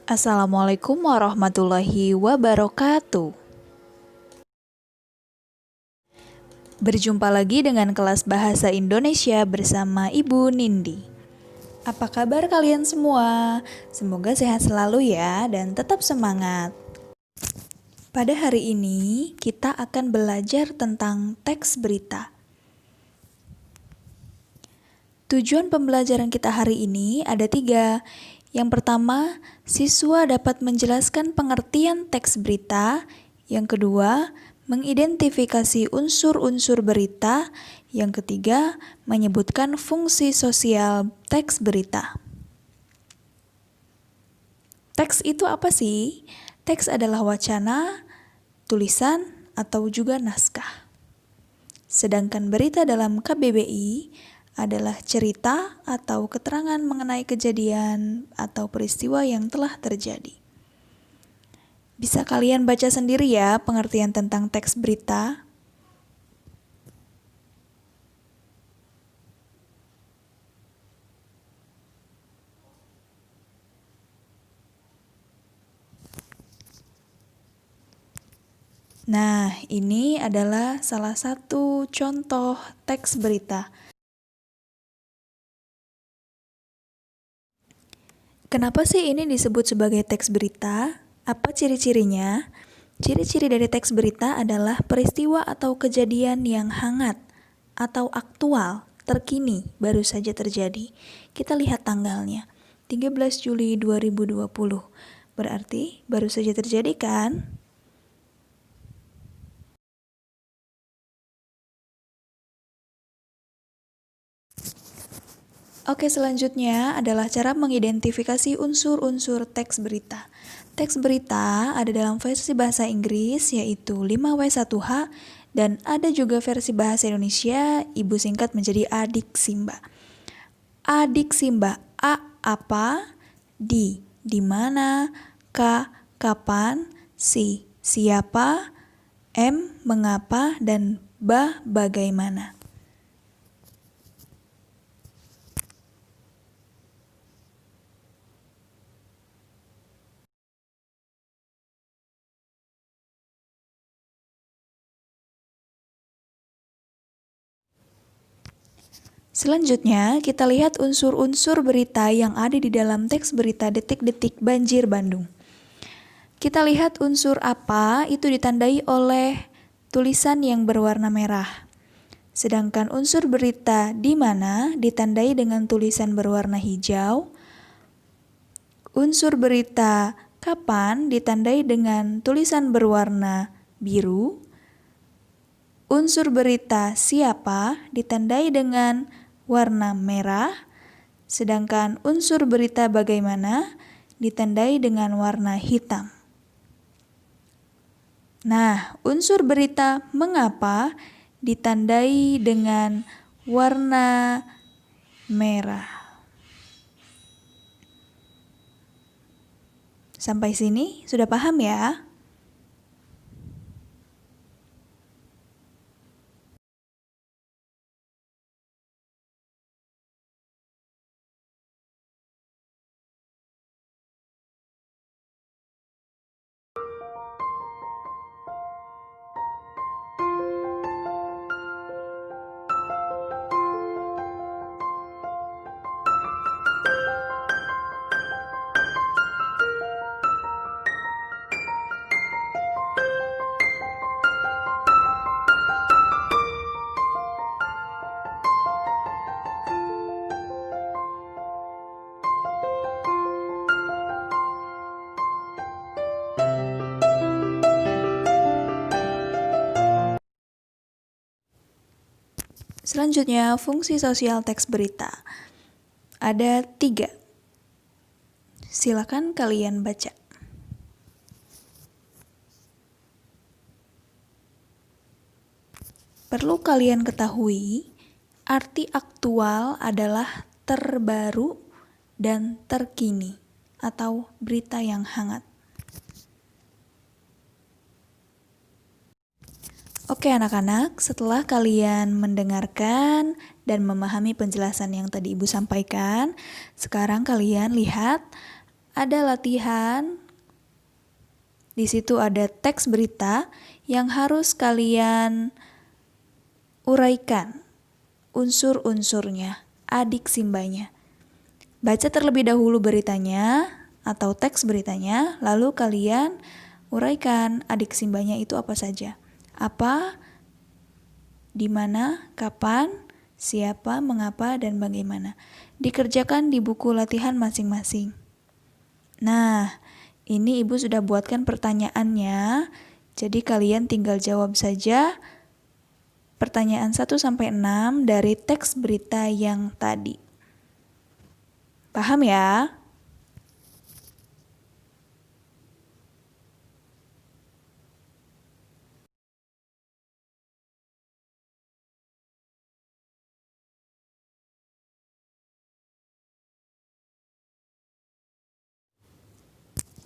Assalamualaikum warahmatullahi wabarakatuh. Berjumpa lagi dengan kelas Bahasa Indonesia bersama Ibu Nindi. Apa kabar kalian semua? Semoga sehat selalu ya dan tetap semangat. Pada hari ini kita akan belajar tentang teks berita. Tujuan pembelajaran kita hari ini ada 3. Yang pertama, siswa dapat menjelaskan pengertian teks berita. Yang kedua, mengidentifikasi unsur-unsur berita. Yang ketiga, menyebutkan fungsi sosial teks berita. Teks itu apa sih? Teks adalah wacana, tulisan, atau juga naskah. Sedangkan berita dalam KBBI adalah cerita atau keterangan mengenai kejadian atau peristiwa yang telah terjadi. Bisa kalian baca sendiri ya pengertian tentang teks berita. Nah, ini adalah salah satu contoh teks berita. Kenapa sih ini disebut sebagai teks berita? Apa ciri-cirinya? Ciri-ciri dari teks berita adalah peristiwa atau kejadian yang hangat atau aktual, terkini, baru saja terjadi. Kita lihat tanggalnya, 13 Juli 2020. Berarti baru saja terjadi kan? Oke, selanjutnya adalah cara mengidentifikasi unsur-unsur teks berita. Teks berita ada dalam versi bahasa Inggris yaitu 5W1H dan ada juga versi bahasa Indonesia, ibu singkat menjadi Adik Simba. Adik Simba, A apa, di mana, K kapan, Si siapa, M mengapa, dan Ba bagaimana. Selanjutnya, kita lihat unsur-unsur berita yang ada di dalam teks berita Detik-Detik Banjir Bandung. Kita lihat unsur apa itu ditandai oleh tulisan yang berwarna merah. Sedangkan unsur berita di mana ditandai dengan tulisan berwarna hijau. Unsur berita kapan ditandai dengan tulisan berwarna biru. Unsur berita siapa ditandai dengan warna merah, sedangkan unsur berita bagaimana ditandai dengan warna hitam. Nah, unsur berita mengapa ditandai dengan warna merah. Sampai sini sudah paham ya? Selanjutnya, fungsi sosial teks berita. Ada 3. Silakan kalian baca. Perlu kalian ketahui, arti aktual adalah terbaru dan terkini atau berita yang hangat. Oke anak-anak, setelah kalian mendengarkan dan memahami penjelasan yang tadi Ibu sampaikan, sekarang kalian lihat ada latihan. Di situ ada teks berita yang harus kalian uraikan unsur-unsurnya, adiksimbanya. Baca terlebih dahulu beritanya atau teks beritanya, lalu kalian uraikan adiksimbanya itu apa saja. Apa, di mana, kapan, siapa, mengapa, dan bagaimana. Dikerjakan di buku latihan masing-masing. Nah, ini Ibu sudah buatkan pertanyaannya, jadi kalian tinggal jawab saja pertanyaan 1-6 dari teks berita yang tadi. Paham ya?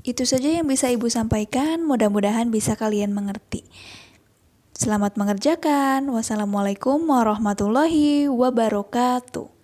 Itu saja yang bisa Ibu sampaikan, mudah-mudahan bisa kalian mengerti. Selamat mengerjakan. Wassalamualaikum warahmatullahi wabarakatuh.